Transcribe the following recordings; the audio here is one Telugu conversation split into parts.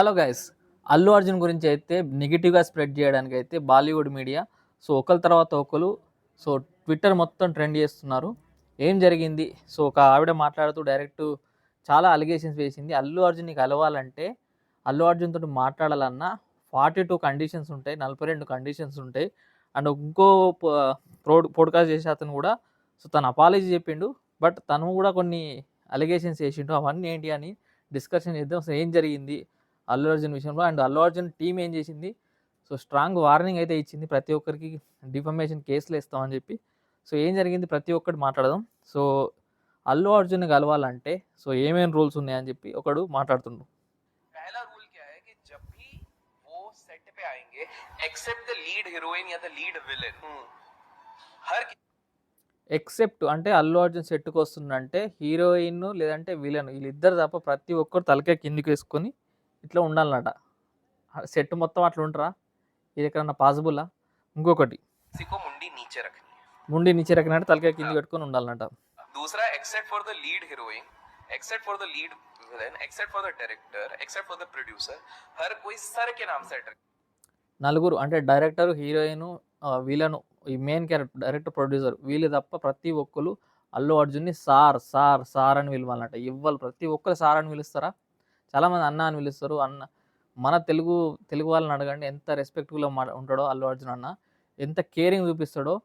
Hello guys. అల్లు అర్జున్ గురించి అయితే నెగెటివ్‌గా స్ప్రెడ్ చేయడానికి అయితే బాలీవుడ్ మీడియా ఒకళ్ళ తర్వాత ఒకళ్ళు సో ట్విట్టర్ మొత్తం ట్రెండ్ చేస్తున్నారు. ఏం జరిగింది? ఒక ఆవిడ మాట్లాడుతూ డైరెక్ట్ చాలా అలిగేషన్స్ వేసింది. అల్లు అర్జున్‌ని కలవాలంటే, అల్లు అర్జున్ తోటి మాట్లాడాలన్నా 42 కండిషన్స్ ఉంటాయి. 42 కండిషన్స్ ఉంటాయి. అండ్ ఇంకో ప పోడ్‌కాస్ట్ చేసే అతను కూడా తను అపాలజీ చెప్పిండు. బట్ తను కూడా కొన్ని అలిగేషన్స్ ఏసిండు. అవన్నీ ఏంటి అని డిస్కషన్ చేద్దాం. అసలు ఏం జరిగింది అల్లు అర్జున్ విషయంలో? అండ్ అల్లు అర్జున్ టీమ్ ఏం చేసింది? స్ట్రాంగ్ వార్నింగ్ అయితే ఇచ్చింది. ప్రతి ఒక్కరికి డిఫమేషన్ కేసులు ఏస్తామని చెప్పి. ఏం జరిగింది? ప్రతి ఒక్కటి మాట్లాడదాం. సో, అల్లు అర్జున్‌ని కలవాలంటే ఏమేం రూల్స్ ఉన్నాయని చెప్పి ఒకడు మాట్లాడుతుండు. पहला रूल क्या है कि जब भी वो सेट पे आएंगे एक्सेप्ट द लीड हीरोइन या the lead villain her except అంటే అల్లు అర్జున్ సెట్‌కి వస్తుండంటే హీరోయిన్ లేదంటే విలన్ వీళ్ళిద్దరు తప్ప ప్రతి ఒక్కరు తలకాయ కిందకేసుకొని ఇట్లా ఉండాలన్నట. సెట్ మొత్తం అట్లా ఉంటారా? ఇది ఎక్కడన్నా పాసిబులా? ఇంకొకటి किसी को मुंडी नीचे रखनी है. ముండి नीचे రకినట్టు తలకాయ కింద పెట్టుకొని ఉండాలన్నట. दूसरा except for the lead heroine except for the lead villain except for the director except for the producer हर कोई सर के नाम से address. నలుగురు అంటే డైరెక్టర్, హీరోయిన్, విలను, ఈ మెయిన్ క్యారెక్టర్ డైరెక్టర్, ప్రొడ్యూసర్ వీళ్ళు తప్ప ప్రతి ఒక్కళ్ళు అల్లు అర్జున్‌ని సార్, సార్, సార్ అని పిలవాలన్నట. ఎవ్వరు ప్రతి ఒక్కరు సార్ అని పిలుస్తారా? చాలామంది అన్న అని పిలుస్తారు. అన్న మన తెలుగు వాళ్ళని అడగండి ఎంత రెస్పెక్ట్‌ఫుల్‌గా ఉంటాడో అల్లు అర్జున్ అన్న. ఎంత కేరింగ్ చూపిస్తాడో.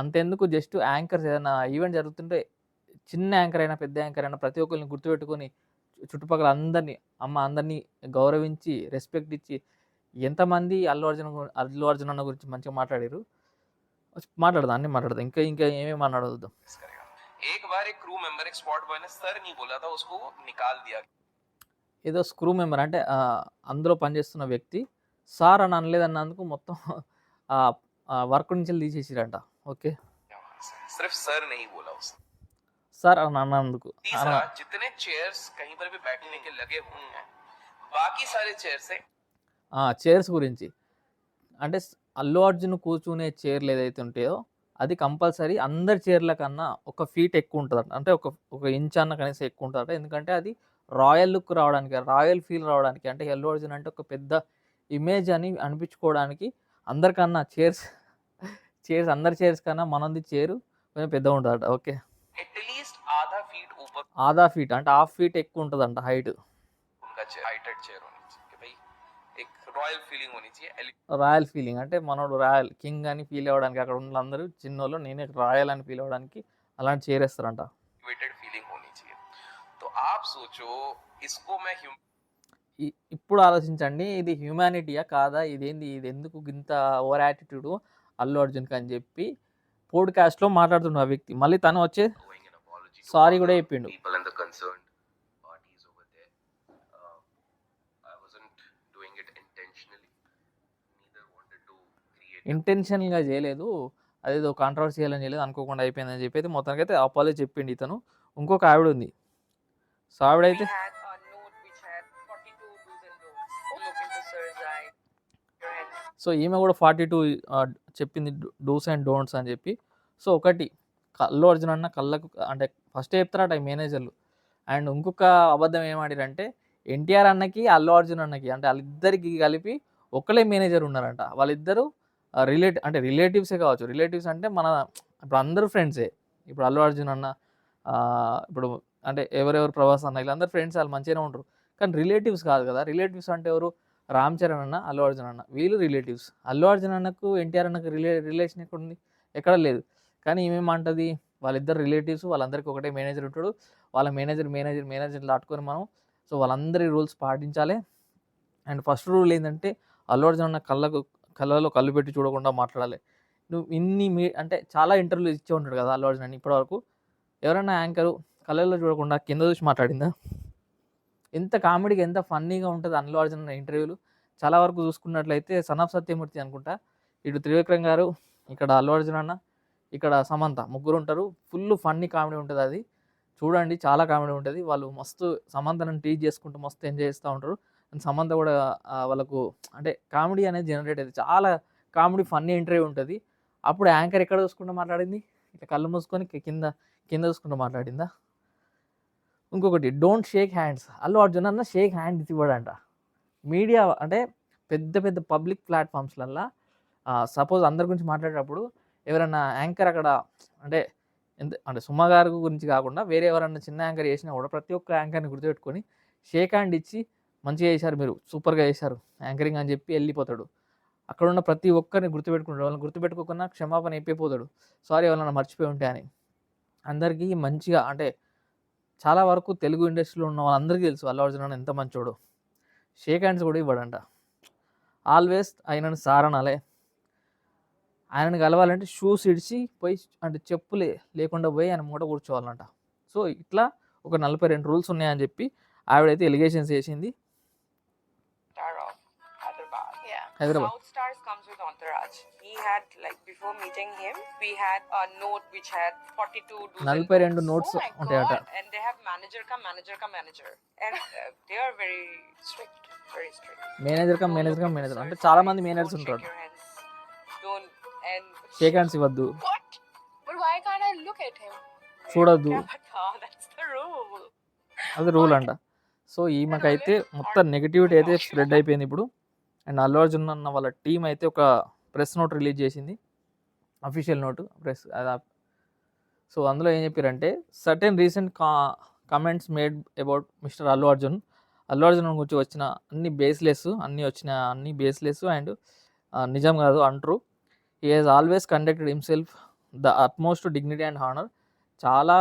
అంతెందుకు జస్ట్ యాంకర్స్ ఏదైనా ఈవెంట్ జరుగుతుంటే చిన్న యాంకర్ అయినా, పెద్ద యాంకర్ అయినా ప్రతి ఒక్కరిని గుర్తుపెట్టుకొని చుట్టుపక్కల అందరిని, అందరిని గౌరవించి, రెస్పెక్ట్ ఇచ్చి ఎంతమంది అల్లు అర్జున్ అన్న గురించి మంచిగా మాట్లాడిర్రు. మాట్లాడదాం, అన్నీ మాట్లాడదాం. ఇంకా ఇంకా ఏమేమి మాట్లాడొద్దు. करेगा. एक बार एक क्रू मेंबर एक स्पॉट बॉय ने सर नहीं बोला था उसको निकाल दिया. ఏదో స్క్రూ మెంబర్ అంటే అందులో పనిచేస్తున్న వ్యక్తి సార్ అని అనలేదన్నందుకు మొత్తం వర్క్ నుంచి తీసేసిరంట. ఓకే, सिर्फ सर नहीं बोला उसने. సార్ అని అన్నందుకు. तीसरा जितने चेयर्स कहीं पर भी बैठने के लगे हुए हैं बाकी सारे चेयर से చైర్స్ గురించి అంటే అల్లు అర్జున్ కూర్చునే చైర్లు ఏదైతే ఉంటాయో అది కంపల్సరీ అందరి చైర్ల కన్నా ఒక ఫీట్ ఎక్కువ ఉంటుందట. అంటే ఒక ఇంచ్ అన్న కనీసం ఎక్కువ ఉంటుందట. ఎందుకంటే అది రాయల్ లుక్ రావడానికి, రాయల్ ఫీల్ రావడానికి, అంటే అల్లు అర్జున్ అంటే ఒక పెద్ద ఇమేజ్ అని అనిపించుకోవడానికి అందరికన్నా చైర్స్ అందరి చైర్స్ కన్నా మనది చైర్ కొంచెం పెద్దగా ఉంటుందట. ఓకే, एटलीस्ट आधा फीट ऊपर ఆधा ఫీట్ అంటే హాఫ్ ఫీట్ ఎక్కువ ఉంటుందంట హైట్. उनका चेयर हाइटेड चेयर होनी चाहिए कि भाई एक रॉयल फीलिंग होनी चाहिए. రాయల్ ఫీలింగ్ అంటే మనోడు రాయల్ కింగ్ అని ఫీల్ అవ్వడానికి, అక్కడ ఉన్న అందరూ చిన్నోళ్ళు నేనే రాయల్ అని ఫీల్ అవ్వడానికి అలాంటి చైర్ వేస్తారంట. एलिवेटेड फीलिंग होनी चाहिए. तो आप सोचो इसको मैं ఇప్పుడు ఆలోచించండి, ఇది హ్యూమానిటీయా కాదా? ఇదేంది? ఇది ఎందుకు ఇంత ఓవర్ యాటిట్యూడ్ అల్లు అర్జున్‌కి అని చెప్పి పోడ్‌కాస్ట్‌లో మాట్లాడుతుండు ఆ వ్యక్తి. మళ్ళీ తను వచ్చి సారీ కూడా చెప్పిండు. people and the concerned parties over there. I wasn't doing it intentionally. Neither wanted to create. ఇంటెన్షనల్‌గా చేయలేదు. అదేదో కాంట్రోవర్షియల్ అని చేయలేదు. అనుకోకుండా అయిపోయిందని చెప్పి అయితే మొత్తానికైతే అపాలజీ చెప్పిండు ఇతను. ఇంకొక ఆవిడ ఉంది. ఆవిడైతే We had a note which had 42 do's and don'ts. Look into sir's eye. Your head. ఈమె కూడా 42 చెప్పింది డూస్ అండ్ డోంట్స్ అని చెప్పి. ఒకటి అల్లు అర్జున్ అన్న కళ్ళకు అంటే ఫస్టే చెప్తారట ఈ మేనేజర్లు. అండ్ ఇంకొక అబద్ధం ఏం ఆడిరంటే ఎన్టీఆర్ అన్నకి, అల్లు అర్జున్ అన్నకి అంటే వాళ్ళిద్దరికి కలిపి ఒకళ్ళే మేనేజర్ ఉన్నారంట. వాళ్ళిద్దరూ అంటే రిలేటివ్సే కావచ్చు. రిలేటివ్స్ అంటే ఇప్పుడు అందరూ ఫ్రెండ్సే. ఇప్పుడు అల్లు అర్జున్ అన్న ఇప్పుడు అంటే ఎవరెవరు ప్రభాస్ అన్న వీళ్ళందరూ ఫ్రెండ్స్, వాళ్ళు మంచిగానే ఉంటారు. కానీ రిలేటివ్స్ కాదు కదా. రిలేటివ్స్ అంటే ఎవరు? రామ్ చరణ్ అన్న, అల్లు అర్జున్ అన్న వీళ్ళు రిలేటివ్స్. అల్లు అర్జున్ అన్నకు ఎన్టీఆర్ అన్నకు రిలేషన్ ఎక్కడుంది? ఎక్కడ లేదు. కానీ ఈమెమంటది వాళ్ళిద్దరు రిలేటివ్స్, వాళ్ళందరికీ ఒకటే మేనేజర్ ఉంటాడు. వాళ్ళ మేనేజర్ దాటుకొని మనం వాళ్ళందరి రూల్స్ పాటించాలి. అండ్ ఫస్ట్ రూల్ ఏంటంటే అల్లు అర్జున్ అన్న కళ్ళలో కళ్ళు పెట్టి చూడకుండా మాట్లాడాలి. నువ్వు అంటే చాలా ఇంటర్వ్యూలు ఇచ్చే ఉంటాడు కదా అల్లు అర్జున్ అని. ఇప్పటివరకు ఎవరైనా యాంకరు కళ్ళల్లో చూడకుండా కింద చూసి మాట్లాడిందా? ఎంత కామెడీగా, ఎంత ఫన్నీగా ఉంటుంది అల్లు అర్జున్ అన్న ఇంటర్వ్యూలు. చాలా వరకు చూసుకున్నట్లయితే సన్ ఆఫ్ సత్యమూర్తి అనుకుంటా, ఇటు త్రివిక్రమ్ గారు, ఇక్కడ అల్లు అర్జున్ అన్న, ఇక్కడ సమంత ముగ్గురు ఉంటారు. ఫుల్ ఫన్నీ కామెడీ ఉంటుంది అది. చూడండి, చాలా కామెడీ ఉంటుంది. వాళ్ళు మస్తు సమంతను టీజ్ చేసుకుంటూ మస్తు ఎంజాయ్ చేస్తూ ఉంటారు. అండ్ సమంత కూడా వాళ్ళకు అంటే కామెడీ అనేది జనరేట్ అవుతుంది. చాలా కామెడీ ఫన్నీ ఇంటర్వ్యూ ఉంటుంది. అప్పుడు యాంకర్ ఎక్కడ చూసుకుంటూ మాట్లాడింది? ఇట్లా కళ్ళు మూసుకొని కింద చూసుకుంటూ మాట్లాడిందా? ఇంకొకటి don't shake hands. Allu Arjun అన్న షేక్ హ్యాండ్ ఇవ్వడంట. మీడియా అంటే పెద్ద పెద్ద పబ్లిక్ ప్లాట్ఫామ్స్లల్లో సపోజ్ అందరి గురించి మాట్లాడేటప్పుడు ఎవరైనా యాంకర్ అక్కడ అంటే అంటే సుమ గారి గురించి కాకుండా వేరే ఎవరైనా చిన్న యాంకర్ చేసినా కూడా ప్రతి ఒక్క యాంకర్ని గుర్తుపెట్టుకొని షేక్ హ్యాండ్ ఇచ్చి మంచిగా చేశారు, మీరు సూపర్గా చేశారు యాంకరింగ్ అని చెప్పి వెళ్ళిపోతాడు. అక్కడ ఉన్న ప్రతి ఒక్కరిని గుర్తుపెట్టుకుంటాడు, వాళ్ళని గుర్తుపెట్టుకోకుండా క్షమాపణ అయిపోతాడు, సారీ ఎవరైనా మర్చిపోయి ఉంటే అని. అందరికీ మంచిగా అంటే చాలా వరకు తెలుగు ఇండస్ట్రీలో ఉన్న వాళ్ళందరికీ తెలుసు అల్లు అర్జున్ అన్న ఎంత మంచోడు. షేక్ హ్యాండ్స్ కూడా ఇవ్వడంట, ఆల్వేస్ ఆయనను సార్ అనాలే. ఆయనను కలవాలంటే షూస్ ఇడిచి పోయి అంటే చెప్పులే లేకుండా పోయి ఆయన మూట కూర్చోవాలంట. సో ఇట్లా ఒక 42 రూల్స్ ఉన్నాయని చెప్పి ఆవిడైతే ఎలిగేషన్స్ చేసింది. Star of Hyderabad. Yeah. Hyderabad. South Stars comes with entourage. He had, like, before meeting him, we had a note which had 42 do's and 42 don'ts. notes Oh my ఉంటాయట. God. And they have manager come manager. And they are very strict. Very strict. Manager come Don't manager look come at manager the అంటే sir's చాలా eyes. మంది మేనేజర్స్ Don't ఉంటారు. shake your hands. Don't. And shake hands ఇవ్వద్దు, what? But why can't I look at him? చూడొద్దు, That's the rule. అది రూల్ అంట. సో ఈమెకైతే మొత్తం నెగిటివిటీ అయితే స్ప్రెడ్ అయిపోయింది ఇప్పుడు. అండ్ అల్లు అర్జున్ అన్న వాళ్ళ టీం అయితే ఒక ప్రెస్ నోట్ రిలీజ్ చేసింది, అఫీషియల్ నోటు ప్రెస్. సో అందులో ఏం చెప్పారంటే, certain recent comments made about mister Allu Arjun గురించి వచ్చిన అన్ని బేస్లెస్ అండ్ నిజం కాదు, untrue. He has always conducted himself the utmost dignity and honour. చాలా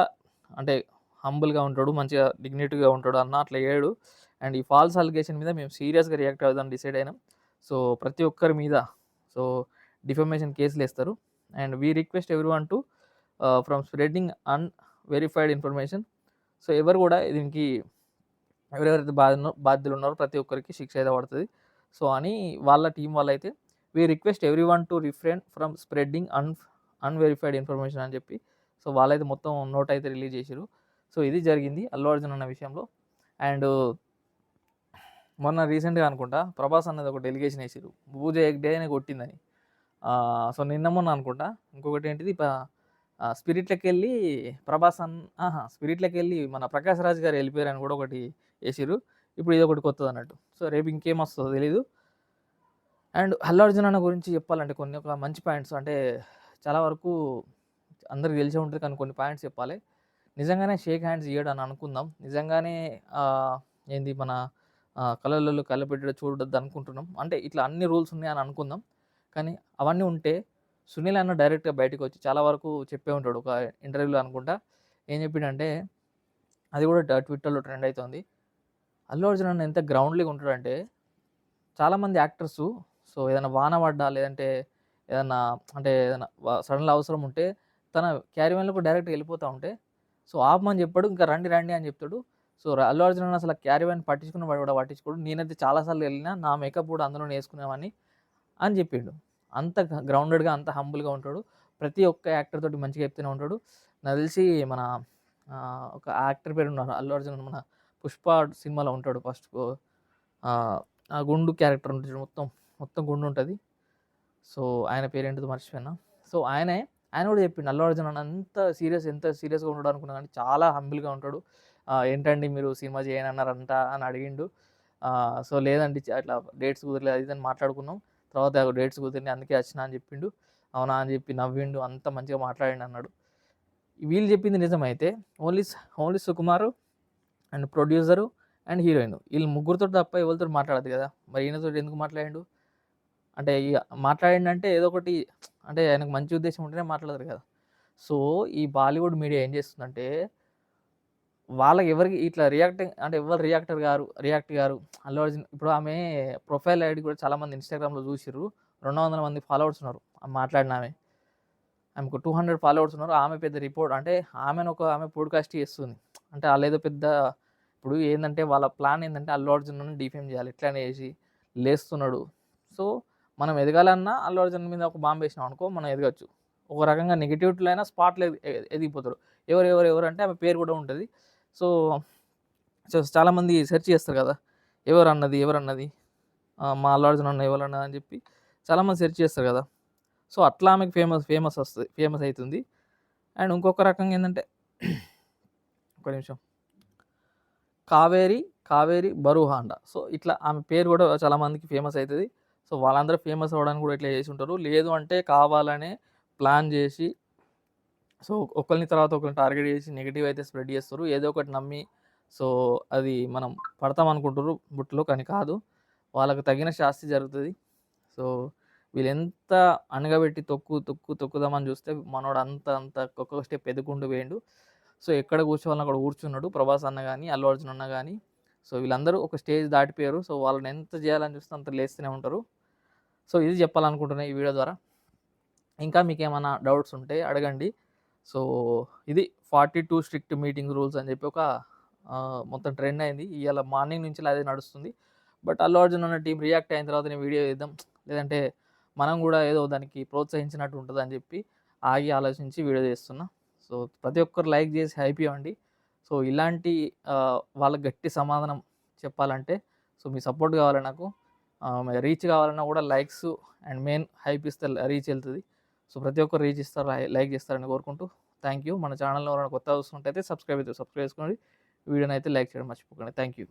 అంటే హంబుల్గా ఉంటాడు, మంచిగా డిగ్నిటీగా ఉంటాడు అన్న అట్లా ఏడు. అండ్ ఈ ఫాల్స్ అలిగేషన్ మీద మేము సీరియస్గా రియాక్ట్ అవుదాం డిసైడ్ అయినాం. సో ప్రతి ఒక్కరి మీద సో డిఫమేషన్ కేసులు వేస్తారు. And we request every one to from spreading unverified information. So ఎవరు కూడా దీనికి ఎవరెవరైతే బాధ్యులు ఉన్నారో ప్రతి ఒక్కరికి శిక్ష అయితే పడుతుంది. సో అని వాళ్ళ టీం వాళ్ళైతే we request every one to refrain from spreading unverified information అని చెప్పి సో వాళ్ళైతే మొత్తం నోట్ అయితే రిలీజ్ చేశారు. సో ఇది జరిగింది అల్లు అర్జున్ అన్న విషయంలో. అండ్ మొన్న రీసెంట్గా అనుకుంటా ప్రభాస్ అన్నది ఒక డెలిగేషన్ వేసారు, పూజ ఎగ్డేనే కొట్టిందని. సో నిన్న మొన్న అనుకుంటా ఇంకొకటి ఏంటిది స్పిరిట్లోకి వెళ్ళి స్పిరిట్లోకి వెళ్ళి మన ప్రకాష్ రాజ్ గారు వెళ్ళిపోయారని కూడా ఒకటి వేసారు. ఇప్పుడు ఇది ఒకటి కొత్తది అన్నట్టు. సో రేపు ఇంకేం వస్తుందో తెలీదు. అండ్ అల్లు అర్జున్ అన్న గురించి చెప్పాలంటే కొన్ని ఒక మంచి పాయింట్స్ అంటే చాలా వరకు అందరికి తెలిసే ఉంటుంది, కానీ కొన్ని పాయింట్స్ చెప్పాలి. నిజంగానే షేక్ హ్యాండ్స్ ఇయ్యడు అని అనుకుందాం, నిజంగానే ఏంది మన కళ్ళల్లో కళ్ళు పెట్టి చూడొద్దు అనుకుంటున్నాం, అంటే ఇట్లా అన్ని రూల్స్ ఉన్నాయని అనుకుందాం. కానీ అవన్నీ ఉంటే సునీల్ అన్న డైరెక్ట్గా బయటకు వచ్చి చాలా వరకు చెప్పే ఉంటాడు ఒక ఇంటర్వ్యూలో అనుకుంటా. ఏం చెప్పిండంటే అది కూడా ట్విట్టర్లో ట్రెండ్ అవుతుంది. అల్లు అర్జున్ అన్న ఎంత గ్రౌండ్లీగా ఉంటాడంటే చాలామంది యాక్టర్స్ సో ఏదైనా వాన పడ్డా లేదంటే ఏదన్నా అంటే ఏదైనా సడన్గా అవసరం ఉంటే తన క్యారీవన్లోకి డైరెక్ట్గా వెళ్ళిపోతూ ఉంటే సో ఆపమని చెప్పాడు, ఇంకా రండి రండి అని చెప్తాడు. సో అల్లు అర్జున్ అన్న అసలు క్యారీవన్ పట్టించుకున్న వాడు కూడా పట్టించుకోడు. నేనైతే చాలాసార్లు వెళ్ళినా నా మేకప్ కూడా అందులో వేసుకునేవాడిని అని చెప్పిండు. అంత గ్రౌండెడ్గా అంత హంబుల్గా ఉంటాడు, ప్రతి ఒక్క యాక్టర్ తోటి మంచిగా చెప్తూనే ఉంటాడు. నాకు తెలిసి మన ఒక యాక్టర్ పేరు ఉన్నారు అల్లు అర్జున్, మన పుష్ప సినిమాలో ఉంటాడు ఫస్ట్ ఆ గుండు క్యారెక్టర్ ఉంటుంది, మొత్తం గుండు ఉంటుంది. సో ఆయన పేరేంటిదో మర్చిపోయినా. సో ఆయన కూడా చెప్పిండు అల్లు అర్జున్ అన్న ఎంత సీరియస్గా ఉంటాడు అనుకున్నా కానీ చాలా హంబుల్గా ఉంటాడు. ఏంటండి మీరు సినిమా చేయని అన్నారంట అని అడిగిండు. సో లేదండి అట్లా డేట్స్ కుదరలేదు అది అని మాట్లాడుకున్నాం, తర్వాత డేట్స్ కుదిరినాయి అందుకే వచ్చిన అని చెప్పిండు. అవునా అని చెప్పి నవ్విండు, అంత మంచిగా మాట్లాడిండు అన్నాడు. వీళ్ళు చెప్పింది నిజమైతే only Sukumar and producer and heroine వీళ్ళు ముగ్గురితో తప్ప ఎవరితో మాట్లాడదు కదా. మరి ఈయనతో ఎందుకు మాట్లాడిండు అంటే మాట్లాడిండంటే ఏదో ఒకటి అంటే ఆయనకు మంచి ఉద్దేశం ఉంటేనే మాట్లాడరు కదా. సో ఈ బాలీవుడ్ మీడియా ఏం చేస్తుందంటే వాళ్ళకి ఎవరికి ఇట్లా అంటే ఎవరు రియాక్ట్ గారు అల్లు అర్జున్. ఇప్పుడు ఆమె ప్రొఫైల్ ఐడి కూడా చాలామంది ఇన్స్టాగ్రామ్లో చూసిర్రు, 200 మంది ఫాలోవర్స్ ఉన్నారు మాట్లాడిన ఆమెకు 200 ఫాలోవర్స్ ఉన్నారు. ఆమె పెద్ద రిపోర్ట్ అంటే ఆమె పోడ్కాస్ట్ చేస్తుంది అంటే వాళ్ళు ఏదో పెద్ద ఇప్పుడు ఏంటంటే వాళ్ళ ప్లాన్ ఏంటంటే అల్లు అర్జున్ డిఫేమ్ చేయాలి, ఇట్లానే చేసి లేస్తున్నాడు. సో మనం ఎదగాలన్నా అల్లు అర్జున్ మీద ఒక బాంబు వేసినాం అనుకో మనం ఎదగచ్చు. ఒక రకంగా నెగిటివిటీలో అయినా స్పాట్లో ఎదిగిపోతారు. ఎవరు అంటే ఆమె పేరు కూడా ఉంటుంది. సో చాలామంది సెర్చ్ చేస్తారు కదా ఎవరన్నది మా అల్లు అర్జున్ అన్న ఎవరన్నది అని చెప్పి చాలామంది సెర్చ్ చేస్తారు కదా. సో అట్లా ఆమెకు ఫేమస్ అవుతుంది. అండ్ ఇంకొక రకంగా ఏంటంటే ఒక నిమిషం, కావేరి కావేరి బరుహాండా. సో ఇట్లా ఆమె పేరు కూడా చాలామందికి ఫేమస్ అవుతుంది. సో వాళ్ళందరూ ఫేమస్ అవ్వడానికి కూడా ఇట్లా చేసి ఉంటారు. లేదు అంటే కావాలనే ప్లాన్ చేసి సో ఒకరిని తర్వాత ఒకరిని టార్గెట్ చేసి నెగిటివ్ అయితే స్ప్రెడ్ చేస్తారు. ఏదో ఒకటి నమ్మి సో అది మనం పడతాం అనుకుంటారు బుట్టలో, కానీ కాదు. వాళ్ళకు తగిన శాస్తి జరుగుతుంది. సో వీళ్ళెంత అనగబెట్టి తొక్కుదామని చూస్తే మనోడు అంత ఒక్కొక్క స్టెప్ ఎదుగుకుంటూ పోయిండు. సో ఎక్కడ కూర్చోవాలని అక్కడ కూర్చున్నాడు. ప్రభాస్ అన్న కానీ, అల్లు అర్జున్ అన్న కానీ. సో వీళ్ళందరూ ఒక స్టేజ్ దాటిపోయారు. సో వాళ్ళని ఎంత చేయాలని చూస్తే అంత లేస్తూనే ఉంటారు. సో ఇది చెప్పాలనుకుంటున్నాను ఈ వీడియో ద్వారా. ఇంకా మీకేమైనా డౌట్స్ ఉంటే అడగండి. సో ఇది 42 స్ట్రిక్ట్ మీటింగ్ రూల్స్ అని చెప్పి ఒక మొత్తం ట్రెండ్ అయింది. ఇవాళ మార్నింగ్ నుంచి అదే నడుస్తుంది. బట్ అల్లు అర్జున్ అన్న టీం రియాక్ట్ అయిన తర్వాత నేను వీడియో చేద్దాం, లేదంటే మనం కూడా ఏదో దానికి ప్రోత్సహించినట్టు ఉంటుంది అని చెప్పి ఆగి ఆలోచించి వీడియో చేస్తున్నా. సో ప్రతి ఒక్కరు లైక్ చేసి హైప్ ఇవ్వండి. సో ఇలాంటి వాళ్ళకి గట్టి సమాధానం చెప్పాలంటే సో మీ సపోర్ట్ కావాలి నాకు. రీచ్ కావాలన్నా కూడా లైక్స్ అండ్ మెయిన్ హైప్ ఇస్తే రీచ్ వెళ్తుంది. సో ప్రతి ఒక్కరు రీచ్ ఇస్తారు, లైక్ చేస్తారని కోరుకుంటూ థ్యాంక్ యూ. మన ఛానల్లో ఎవరైనా కొత్తగా చూస్తుంటే సబ్స్క్రైబ్ చేసుకోండి. వీడియోని అయితే లైక్ చేయడం మర్చిపోకండి. Thank you.